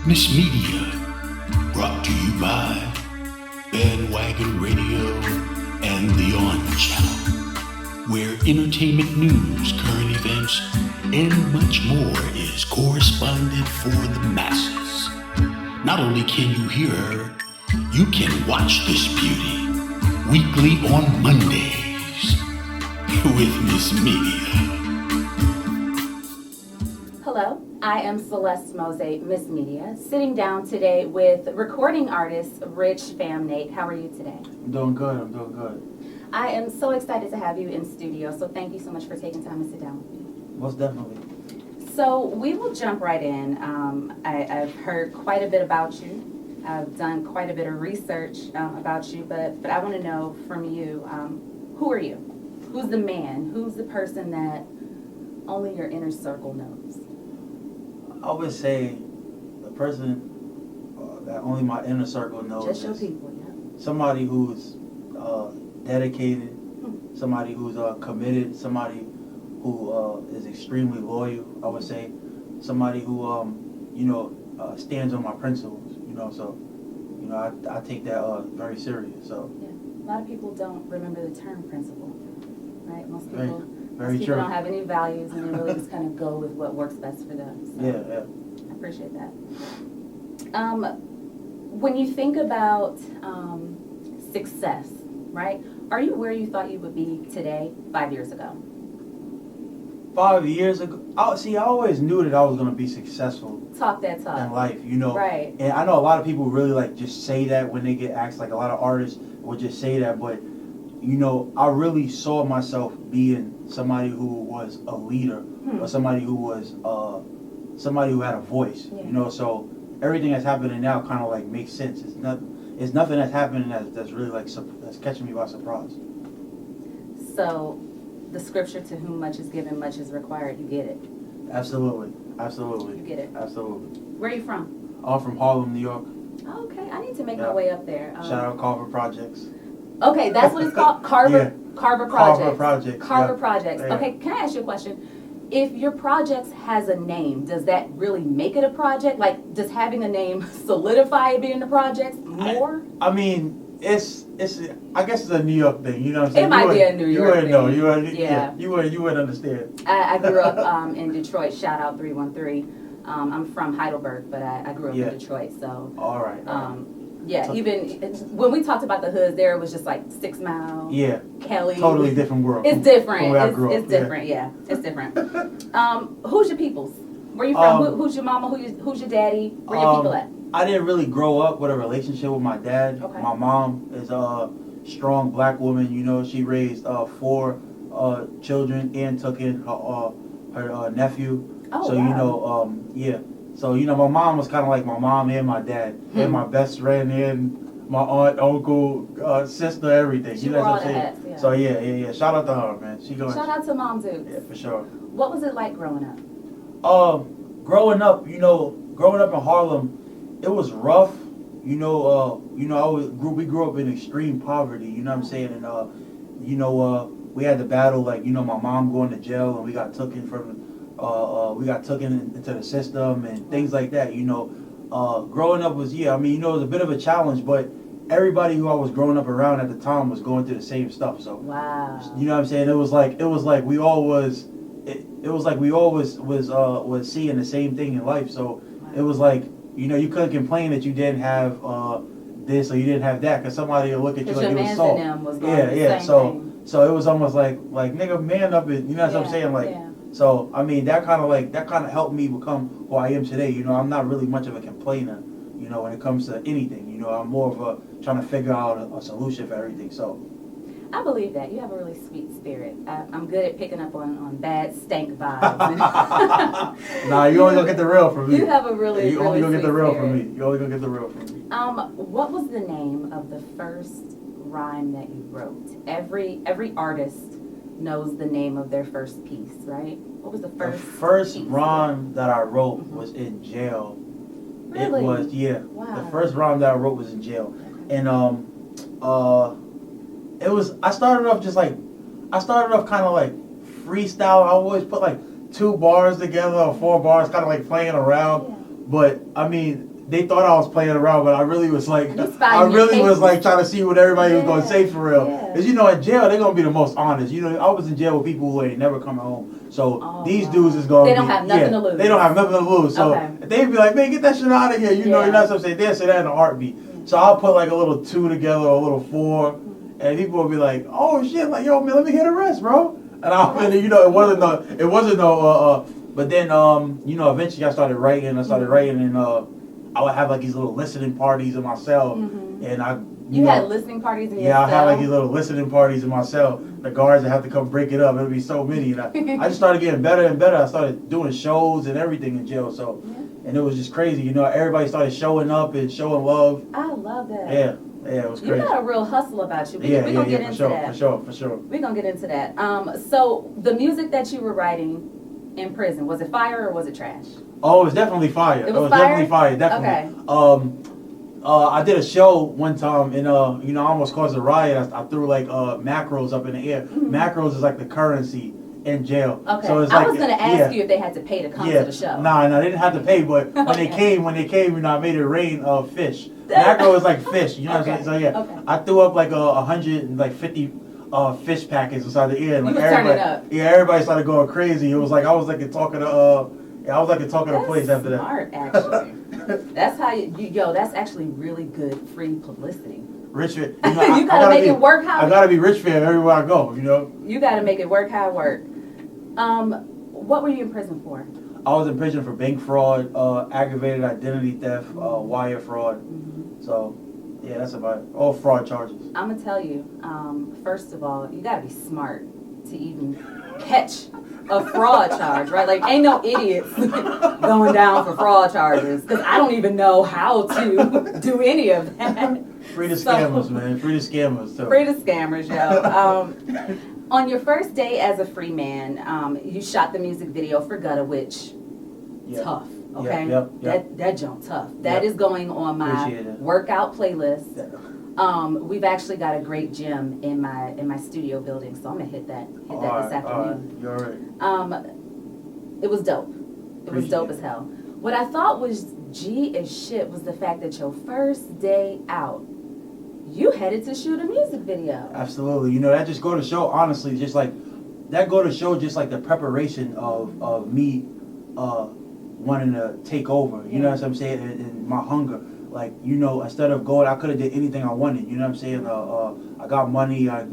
MsMedia, brought to you by Bandwagon Radio and the On Channel, where entertainment news, current events, and much more is corresponded for the masses. Not only can you hear her, you can watch this beauty weekly on Mondays with MsMedia. Hello, I am Celeste Mose, MsMedia, sitting down today with recording artist RichFam Nate. How are you today? I'm doing good. I am so excited to have you in studio, so thank you so much for taking time to sit down with me. Most definitely. So we will jump right in. I've heard quite a bit about you. I've done quite a bit of research about you, but I want to know from you, who are you? Who's the man? Who's the person that only your inner circle knows? I would say the person that only my inner circle knows Just your is people, yeah. somebody who's dedicated, somebody who's committed, somebody who is extremely loyal. I would say somebody who stands on my principles. So I take that very serious. So Yeah, a lot of people don't remember the term principle, right? Most people. Very People true. don't have any values and they really just kind of go with what works best for them. So Yeah. I appreciate that. When you think about success, right? Are you where you thought you would be today 5 years ago? 5 years ago, I always knew that I was going to be successful Talk that talk. in life, Right. And I know a lot of people really just say that when they get asked, like a lot of artists would just say that, but I really saw myself being somebody who was a leader or somebody who was somebody who had a voice, Yeah. So everything that's happening now kind of makes sense. It's nothing that's happening that's really that's catching me by surprise. So the scripture, to whom much is given, much is required, you get it. Absolutely. You get it. Absolutely. Where are you from? I'm from Harlem, New York. Okay, I need to make my way up there. Shout out Carver Projects. Okay, that's what it's called, Carver. Yeah. Carver Projects. Carver Projects. Carver Yeah. Projects. Yeah. Okay, can I ask you a question? If your projects has a name, does that really make it a project? Like, does having a name solidify it being a project more? I mean, it's. I guess it's a New York thing. You know what I'm saying? It might be a New York thing. You wouldn't know. You wouldn't. Yeah. You wouldn't understand. I grew up in Detroit. Shout out 313. I'm from Heidelberg, but I grew up in Detroit. So. All right. Yeah, So, even when we talked about the hoods there, it was just like 6 Mile, yeah, Kelly. totally different world. It's different. From where I grew up. It's different. Yeah, it's different. Who's your peoples? Where you from? Who's your mama? Who's your daddy? Where your people at? I didn't really grow up with a relationship with my dad. Okay. My mom is a strong black woman. She raised 4 children and took in her nephew. Oh, So wow. So my mom was kind of like my mom and my dad and my best friend and my aunt, uncle, sister, everything. She You know wore all what I'm the saying? hats, yeah. So yeah. Shout out to her, man. Shout out to Mom Duke. Yeah, for sure. What was it like growing up? Growing up in Harlem, it was rough. We grew up in extreme poverty. You know what I'm saying? And we had to battle my mom going to jail and we got taken into the system and things like that. Growing up was it was a bit of a challenge, but everybody who I was growing up around at the time was going through the same stuff. So Wow. you know what I'm saying? It was like we all was seeing the same thing in life. So it was like you couldn't complain that you didn't have this or you didn't have that because somebody will look at you like it was soft. So it was almost like nigga, man up and you know what I'm saying, like. Yeah. So I mean that kind of helped me become who I am today. I'm not really much of a complainer. When it comes to anything. I'm more of a trying to figure out a solution for everything. So I believe that. You have a really sweet spirit. I'm good at picking up on bad stank vibes. Nah, you only gonna get the real from me. You have a really, You really only gonna get the real sweet from me. spirit. You only gonna get the real from me. What was the name of the first rhyme that you wrote? Every artist knows the name of their first piece, right? What was the first? The first piece? rhyme that I wrote was in jail. Really? It was Wow. The first rhyme that I wrote was in jail, and it was. I started off kind of like freestyle. I always put 2 bars together or 4 bars, kind of like playing around. Yeah. But I mean, they thought I was playing around, but I really was like, I your really was cadence. like trying to see what everybody was gonna say for real. Yeah. Cause you know, in jail they're gonna be the most honest. You know, I was in jail with people who ain't never coming home. So these dudes is gonna They don't have nothing to lose. They don't have nothing to lose. So Okay. they'd be like, man, get that shit out of here. You know, you're not supposed to say they'll say that in a heartbeat. So I'll put like a little 2 together or a little 4, and people will be like, oh shit, like yo man, let me hear the rest, bro. And you know, it wasn't no. But then you know, eventually I started writing, and I would have like these little listening parties in my cell, and You had listening parties in your cell? I had like these little listening parties in my cell. The guards would have to come break it up. It would be so many, and I just started getting better and better. I started doing shows and everything in jail, so and it was just crazy. You know, everybody started showing up and showing love. I love that. Yeah, it was crazy. You got a real hustle about you. We're gonna get into that. For sure. We're gonna get into that. So the music that you were writing in prison, was it fire or was it trash? Oh, it was definitely fire. It was definitely fire, definitely. Okay. I did a show one time, and you know, I almost caused a riot. I threw like macros up in the air. Macros is like the currency in jail. Okay. So it's I like, was gonna ask you if they had to pay to come to the show. Nah, they didn't have to pay, but when they came, you know, I made it rain fish. Macro is like fish, you know what I'm saying? So yeah, I threw up like 150 fish packets inside the air, and like everybody started going crazy. It was like I was like talking to the place after that. Smart, actually. That's how that's actually really good free publicity. RichFam, you gotta make it work how I gotta be RichFam everywhere I go, you know. You gotta make it work how it works. What were you in prison for? I was in prison for bank fraud, aggravated identity theft, wire fraud. So, yeah, that's about it. All fraud charges. I'm gonna tell you. First of all, you gotta be smart to even catch a fraud charge, right? Like, ain't no idiots going down for fraud charges, because I don't even know how to do any of that. Free the scammers, man. Free the scammers, too. Free the scammers, yo. On your first day as a free man, you shot the music video for Gutta, which, tough, okay? Yep. That jump tough. That is going on my workout playlist. We've actually got a great gym in my studio building, so I'm gonna hit that this afternoon. You're all right. It was dope. It was dope as hell. What I thought was G as shit was the fact that your first day out, you headed to shoot a music video. Absolutely. You know, that just go to show, honestly, just like the preparation of me wanting to take over. You know what I'm saying? And my hunger. Like, you know, instead of going, I could have did anything I wanted. You know what I'm saying? I got money. I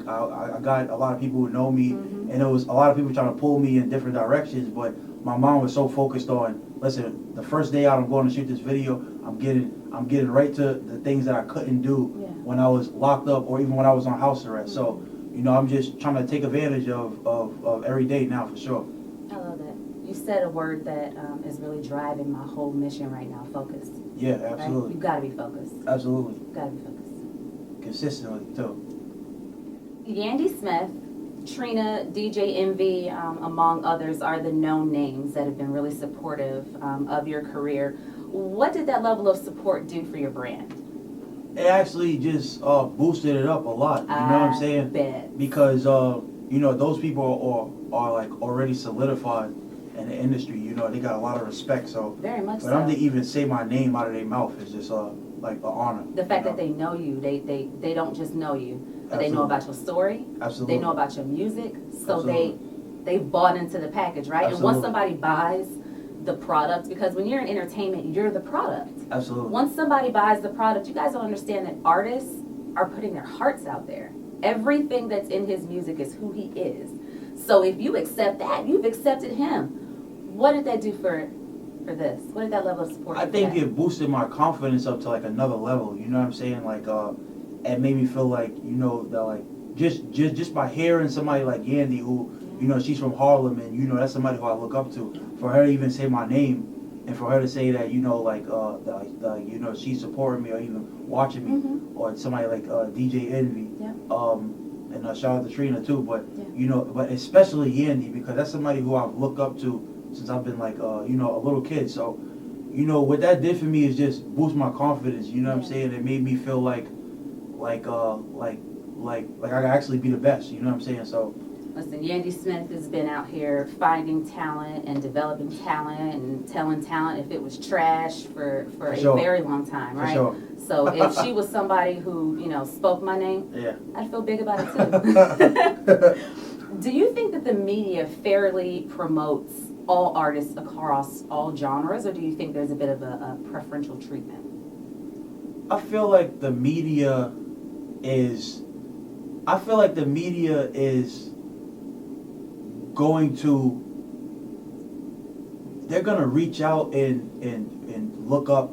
got a lot of people who know me, and it was a lot of people trying to pull me in different directions. But my mom was so focused on, listen, the first day out, I'm going to shoot this video. I'm getting right to the things that I couldn't do when I was locked up or even when I was on house arrest. So, you know, I'm just trying to take advantage of every day now for sure. I love that. You said a word that is really driving my whole mission right now, focus. Yeah, absolutely. Right? You gotta be focused. Absolutely. You gotta be focused. Consistently, too. Yandy Smith, Trina, DJ Envy, among others, are the known names that have been really supportive of your career. What did that level of support do for your brand? It actually just boosted it up a lot. You know what I'm saying? Bet. Because you know, those people are like already solidified in the industry. You know, they got a lot of respect. So very much. For them to even say my name out of their mouth is just like an honor. The fact that they know you, they don't just know you, but they know about your story. Absolutely. They know about your music, so Absolutely. they bought into the package, right? Absolutely. And once somebody buys the product, because when you're in entertainment, you're the product. Absolutely. Once somebody buys the product, you guys don't understand that artists are putting their hearts out there. Everything that's in his music is who he is. So if you accept that, you've accepted him. What did that do for this? What did that level of support do? I think it boosted my confidence up to like another level. You know what I'm saying? Like it made me feel like, you know, that like just by hearing somebody like Yandy, who, you know, she's from Harlem, and you know, that's somebody who I look up to. For her to even say my name, and for her to say that, you know, like you know, she's supporting me or even watching me, or somebody like DJ Envy, and shout out to Trina too. But you know, but especially Yandy, because that's somebody who I've looked up to since I've been like you know, a little kid. So, you know, what that did for me is just boost my confidence. You know what I'm saying? It made me feel like I could actually be the best. You know what I'm saying? So Listen, Yandy Smith has been out here finding talent and developing talent and telling talent if it was trash for a sure. very long time, right? For sure. So if she was somebody who, spoke my name, Yeah. I'd feel big about it too. Do you think that the media fairly promotes all artists across all genres, or do you think there's a bit of a preferential treatment? I feel like the media is going to, they're gonna reach out and look up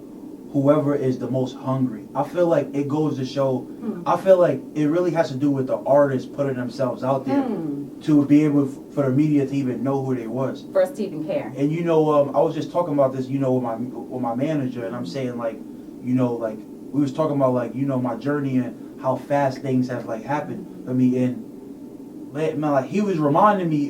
whoever is the most hungry. I feel like it goes to show, I feel like it really has to do with the artists putting themselves out there to be able for the media to even know who they was. For us to even care. And I was just talking about this, with my manager, and I'm saying like we was talking about my journey and how fast things have happened for me, and man, he was reminding me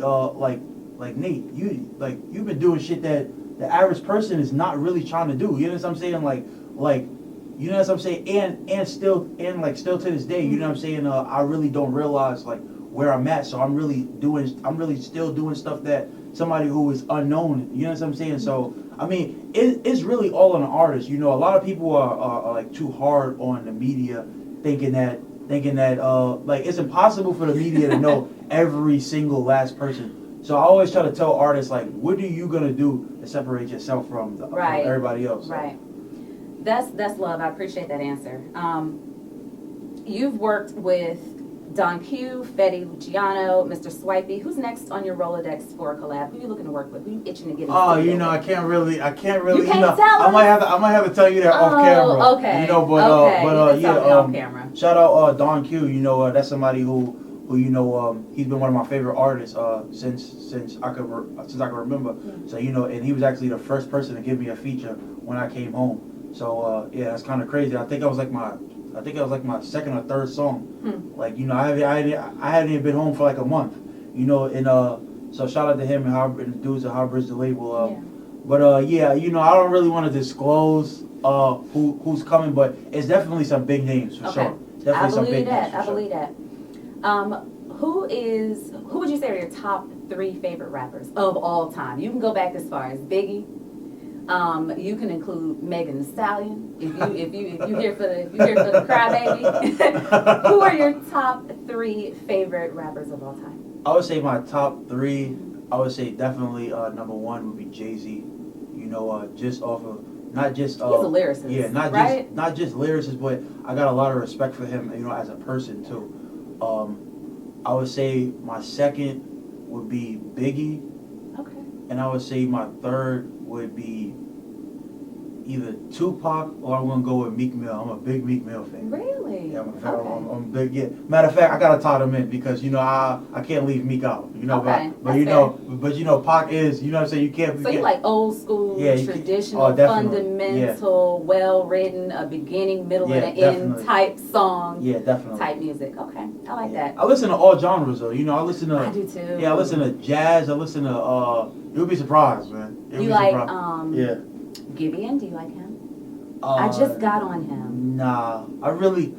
Nate, you've been doing shit that the average person is not really trying to do. You know what I'm saying? You know what I'm saying? And still to this day, you know what I'm saying? I really don't realize where I'm at. So I'm really still doing stuff that somebody who is unknown. You know what I'm saying? So I mean, it's really all on the artist. A lot of people are too hard on the media, thinking that it's impossible for the media to know every single last person. So I always try to tell artists what are you gonna do to separate yourself from everybody else? Right. That's love. I appreciate that answer. You've worked with Don Q, Fetty Luciano, Mr. Swipey. Who's next on your Rolodex for a collab? Who are you looking to work with? Who are you itching to get in? I can't really. You can't tell I might have to tell you that off camera. Okay. Off camera. Shout out Don Q. That's somebody who he's been one of my favorite artists since I can remember. Yeah. So and he was actually the first person to give me a feature when I came home. So that's kind of crazy. I think it was my second or third song. I hadn't even been home for a month. And so shout out to him and the dudes at Harbridge the label. But I don't really want to disclose who's coming, but it's definitely some big names for sure. Definitely I some believe big names. I believe that. Who would you say are your top 3 favorite rappers of all time? You can go back as far as Biggie. You can include Megan Thee Stallion if you here for the crybaby. Who are your top 3 favorite rappers of all time? I would say my top 3. I would say definitely number 1 would be Jay-Z. Just off of not just he's a lyricist. Yeah, not just lyricist, but I got a lot of respect for him. As a person too. I would say my second would be Biggie. Okay. And I would say my third would be either Tupac or I'm gonna go with Meek Mill. I'm a big Meek Mill fan. Really? Yeah, I'm big. Yeah. Matter of fact, I gotta tie them in because I can't leave Meek out. Okay. But Pac is. You know what I'm saying? You can't. So you like old school, traditional, fundamental, well written, a beginning, middle, and an end type song. Yeah, definitely. Type music. Okay, I like that. I listen to all genres though. I listen to. I do too. Yeah, I listen to jazz. I listen to. You'll be surprised, man. You like Yeah. Gibeon? Do you like him? I just got on him. Nah, I really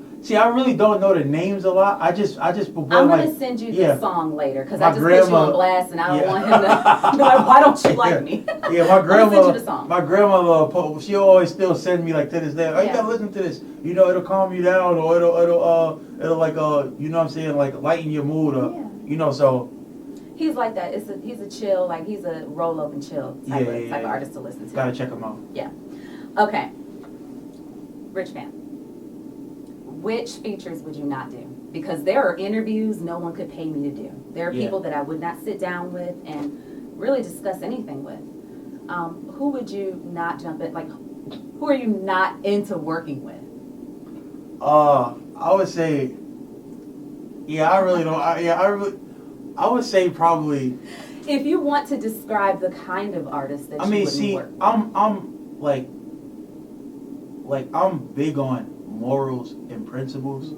don't know the names a lot. I'm gonna send you this song later because I just put you on blast and I don't want him to be like, why don't you like me? Yeah, my grandmother. Send you the song. My grandmother, she always still send me to this day. Oh, you gotta listen to this. It'll calm you down or it'll you know what I'm saying, lighten your mood or so. He's like that. He's a chill, he's a roll up and chill type of artist to listen to. Gotta check him out. Yeah. Okay. RichFam, which features would you not do? Because there are interviews no one could pay me to do. There are people that I would not sit down with and really discuss anything with. Who would you not jump in? Who are you not into working with? I would say, I really don't. I would say probably. If you want to describe the kind of artist that you wouldn't work with. I'm big on morals and principles.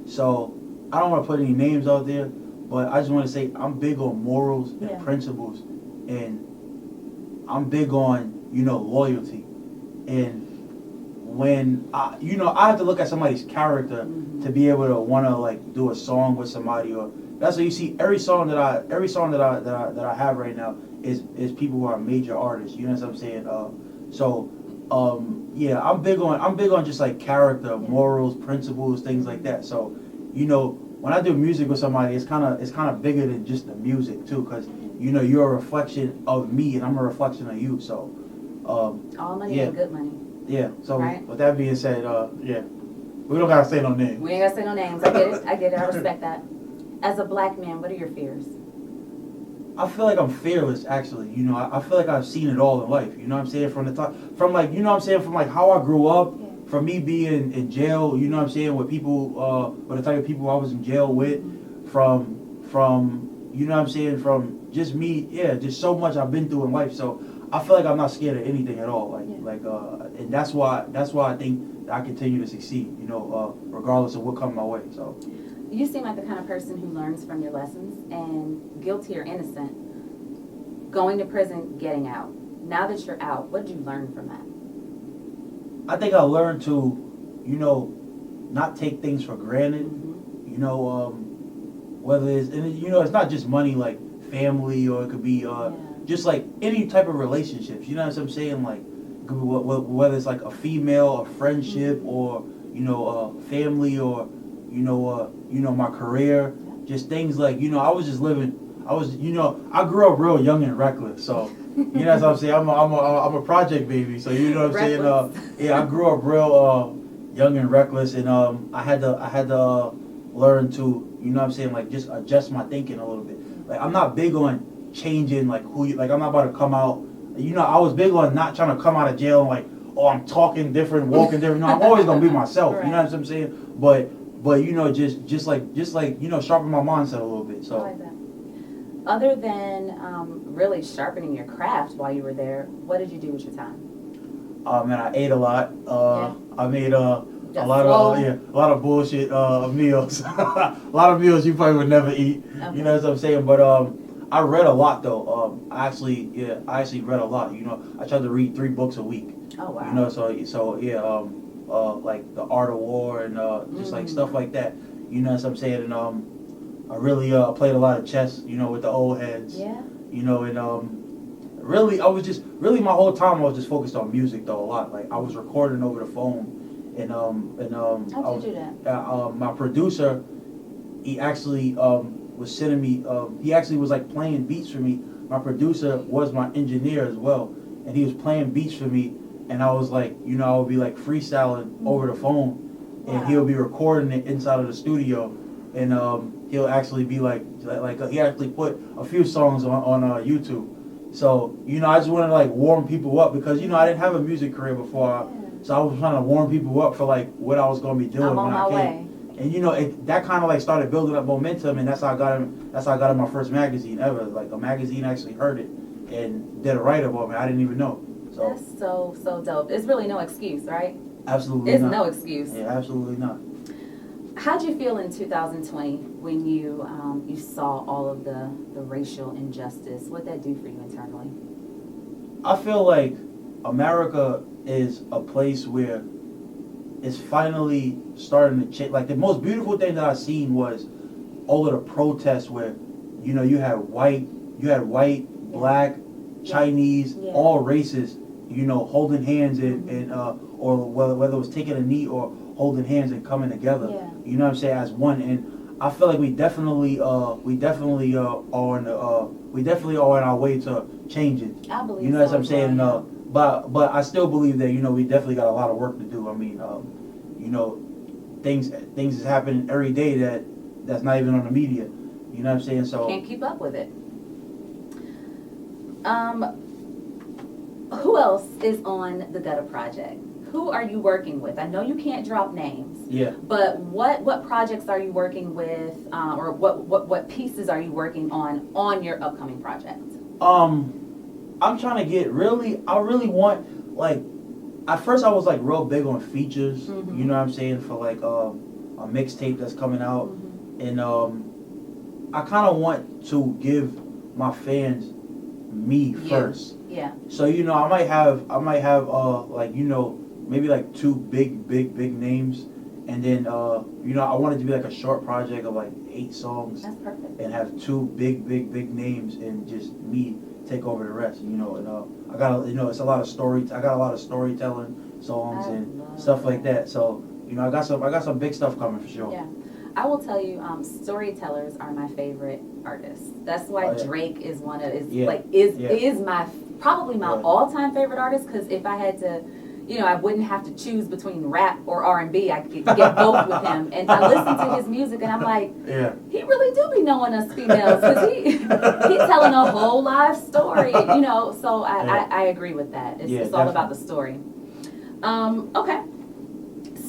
So I don't want to put any names out there, but I just want to say I'm big on morals and principles, and I'm big on loyalty. And when I have to look at somebody's character to be able to want to do a song with somebody or that's what you see. Every song that I have right now is people who are major artists. You know what I'm saying? Yeah, I'm big on just like character, morals, principles, things like that. So, you know, when I do music with somebody, it's kind of bigger than just the music too, because you know you're a reflection of me and I'm a reflection of you. So, all money ain't good money. Yeah. So right? with that being said, yeah, we don't gotta say no names. We ain't gotta say no names. I get it. I respect that. As a black man, what are your fears? I feel like I'm fearless, actually. You know, I feel like I've seen it all in life. You know what I'm saying? From the top, from like, you know what I'm saying? From like how I grew up, from me being in jail, you know what I'm saying? With people, with the type of people I was in jail with, from, you know what I'm saying? From just me, just so much I've been through in life. So I feel like I'm not scared of anything at all. And that's why I think I continue to succeed, you know, regardless of what comes my way. So. You seem like the kind of person who learns from your lessons, and guilty or innocent, going to prison, getting out. Now that you're out, what did you learn from that? I think I learned to, you know, not take things for granted. Mm-hmm. You know, whether it's, and you know, it's not just money, like family, or it could be just like any type of relationships. You know what I'm saying? Like, whether it's like a female, a friendship, mm-hmm. or you know, family, or you know, my career, just things like, you know, I was just living. You know, I grew up real young and reckless. So, you know what I'm saying? I'm a project baby. So, you know what I'm saying? Yeah, I grew up real young and reckless, and I had to learn to, you know what I'm saying, like just adjust my thinking a little bit. Like I'm not big on changing like who you, like I'm not about to come out. You know, I was big on not trying to come out of jail and like, oh, I'm talking different, walking different. No, I'm always gonna be myself. Right. You know what I'm saying? But you know, just like you know, sharpen my mindset a little bit. So. I like that. Other than really sharpening your craft while you were there, what did you do with your time? Man, I ate a lot. I made a lot of bullshit meals. A lot of meals you probably would never eat. Okay. You know what I'm saying? But I read a lot though. I actually read a lot. You know, I tried to read 3 books a week. Oh wow. You know, so yeah. Like The Art of War and just like stuff like that. You know what I'm saying? And I really played a lot of chess, you know, with the old heads. Yeah. You know, and really my whole time I was just focused on music though a lot. Like I was recording over the phone, and how'd you do that? My producer, he actually was sending me. He actually was like playing beats for me. My producer was my engineer as well, and he was playing beats for me. And I was like, you know, I would be like freestyling over the phone, and he'll be recording it inside of the studio, and he'll actually be like he actually put a few songs on YouTube. So you know, I just wanted to like warm people up because you know I didn't have a music career before, so I was trying to warm people up for like what I was gonna be doing when I came. And you know, that kind of like started building up momentum, and that's how I got in my first magazine ever. Like a magazine actually heard it and did a write up of it. I didn't even know. So. That's so dope. There's really no excuse, right? Absolutely There's not. no excuse. Yeah, absolutely not. How'd you feel in 2020 when you you saw all of the racial injustice? What'd that do for you internally? I feel like America is a place where it's finally starting to change. Like the most beautiful thing that I seen was all of the protests where, you know, you had white, black, Chinese, all races, you know, holding hands and or whether it was taking a knee or holding hands and coming together. Yeah. You know what I'm saying, as one. And I feel like we definitely are on our way to changing. I believe. You know what so I'm saying? But I still believe that, you know, we definitely got a lot of work to do. I mean, you know, things is happening every day that's not even on the media. You know what I'm saying? So can't keep up with it. Who else is on the Gutta project? Who are you working with? I know you can't drop names. Yeah. But what projects are you working with, or what pieces are you working on your upcoming project? I'm trying to get I really want, like, at first I was like real big on features. Mm-hmm. You know what I'm saying, for like a mixtape that's coming out, mm-hmm. and I kind of want to give my fans me first. Yeah. So you know, I might have like, you know, maybe like 2 big names, And then, you know, I wanted to be like a short project of like 8 songs. That's perfect. And have 2 big names and just me take over the rest, you know. And I got, you know, it's a lot of I got a lot of storytelling songs and stuff like that. So, you know, I got some big stuff coming for sure. Yeah. I will tell you, storytellers are my favorite artists. That's why Drake is one of is my probably my all-time favorite artist. Because if I had to, you know, I wouldn't have to choose between rap or R&B. I could get both with him. And I listen to his music, and I'm like, he really do be knowing us females, because he's telling a whole life story, you know. So I agree with that. It's all about the story. Okay.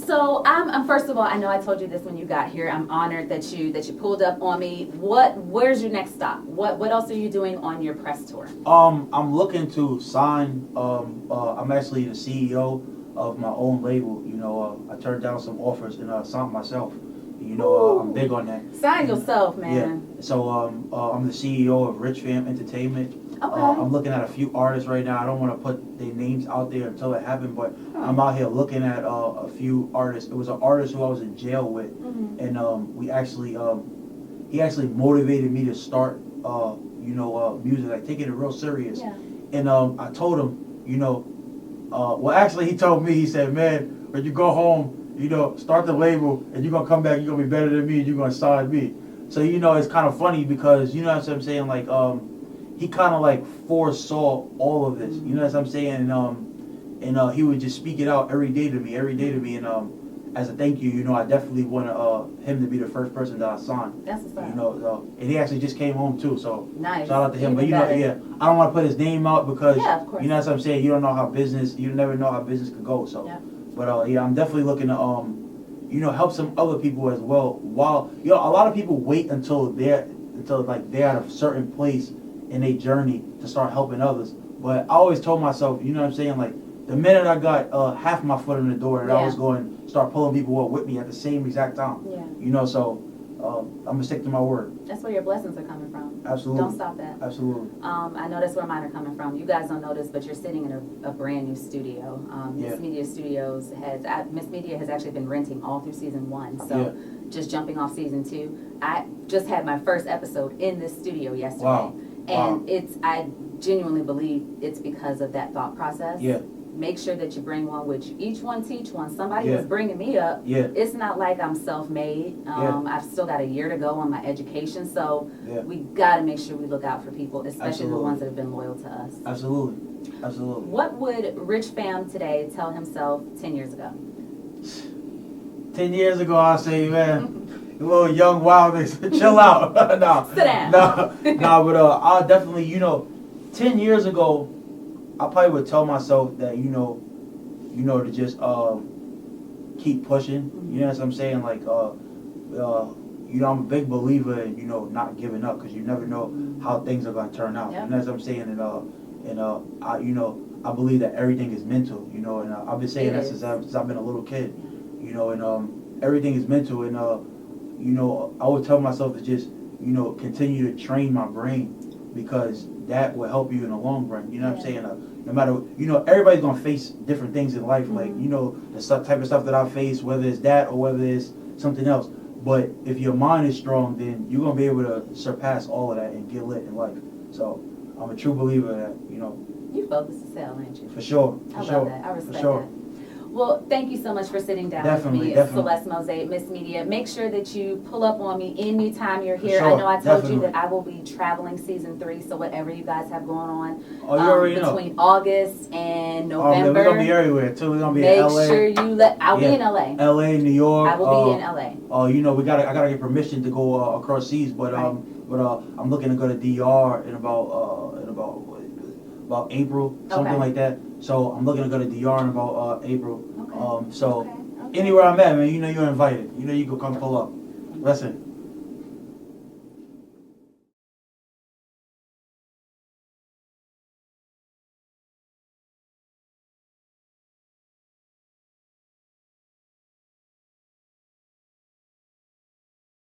So I'm first of all, I know I told you this when you got here. I'm honored that you pulled up on me. Where's your next stop? What else are you doing on your press tour? I'm looking to sign. I'm actually the CEO of my own label. You know, I turned down some offers and signed myself. You know, I'm big on that. Sign yourself, man. Yeah. So I'm the CEO of RichFam Entertainment. Okay. I'm looking at a few artists right now. I don't want to put their names out there until it happens, but I'm out here looking at a few artists. It was an artist who I was in jail with, and we actually he actually motivated me to start you know, music, like taking it real serious. Yeah. And I told him, you know, well, actually he told me, he said, man, when you go home, you know, start the label, and you're gonna come back, you're gonna be better than me, and you're gonna sign me. So, you know, it's kind of funny because, you know what I'm saying, like he kind of like foresaw all of this, you know what I'm saying, and he would just speak it out every day to me, and as a thank you, you know, I definitely want him to be the first person that I signed. That's what's up. You know, and he actually just came home too, so nice. Shout out to him. Even but you better. know, I don't want to put his name out because of course. you know what I'm saying. You don't know how you never know how business could go. So, but I'm definitely looking to you know, help some other people as well. While, you know, a lot of people wait until they're at a certain place in their journey to start helping others. But I always told myself, you know what I'm saying, like the minute I got half my foot in the door, and I was going to start pulling people up with me at the same exact time. Yeah. You know, so I'm gonna stick to my word. That's where your blessings are coming from. Absolutely. Don't stop that. Absolutely. I know that's where mine are coming from. You guys don't know this, but you're sitting in a brand new studio. MsMedia Studios MsMedia has actually been renting all through season 1. So just jumping off season 2, I just had my first episode in this studio yesterday. Wow. And I genuinely believe it's because of that thought process. Yeah. Make sure that you bring one with you. Each one teach one. Somebody was bringing me up. Yeah. It's not like I'm self-made. I've still got a year to go on my education. So we got to make sure we look out for people, especially the ones that have been loyal to us. Absolutely. Absolutely. What would Rich Fam today tell himself 10 years ago? 10 years ago, I'd say, man, a little young wildness, chill out. Sit down. But I'll definitely, you know, 10 years ago, I probably would tell myself that, you know, to just keep pushing. You know what I'm saying? Like, you know, I'm a big believer in, you know, not giving up, because you never know how things are going to turn out. You know what I'm saying? And I, you know, I believe that everything is mental. You know, and I've been saying that since I've been a little kid. You know, and everything is mental. And you know, I would tell myself to just, you know, continue to train my brain, because that will help you in the long run. You know what I'm saying? No matter, you know, everybody's going to face different things in life. Like, you know, the type of stuff that I face, whether it's that or whether it's something else. But if your mind is strong, then you're going to be able to surpass all of that and get lit in life. So I'm a true believer that, you know. You focus to sell, ain't you? For sure. I love that. I respect that. Well, thank you so much for sitting down with me. Celeste Mosaic, MsMedia. Make sure that you pull up on me anytime you're here. I know I told you that I will be traveling season 3, so whatever you guys have going on between August and November. We're going to be everywhere, too. We're going to be in LA. Make sure I'll be in LA. LA, New York. I will be in LA. You know, I gotta get permission to go across seas, but I'm looking to go to DR in about April, something like that. So I'm looking to go to DR in about April. Anywhere I'm at, man, you know you're invited. You know you can come pull up. Listen.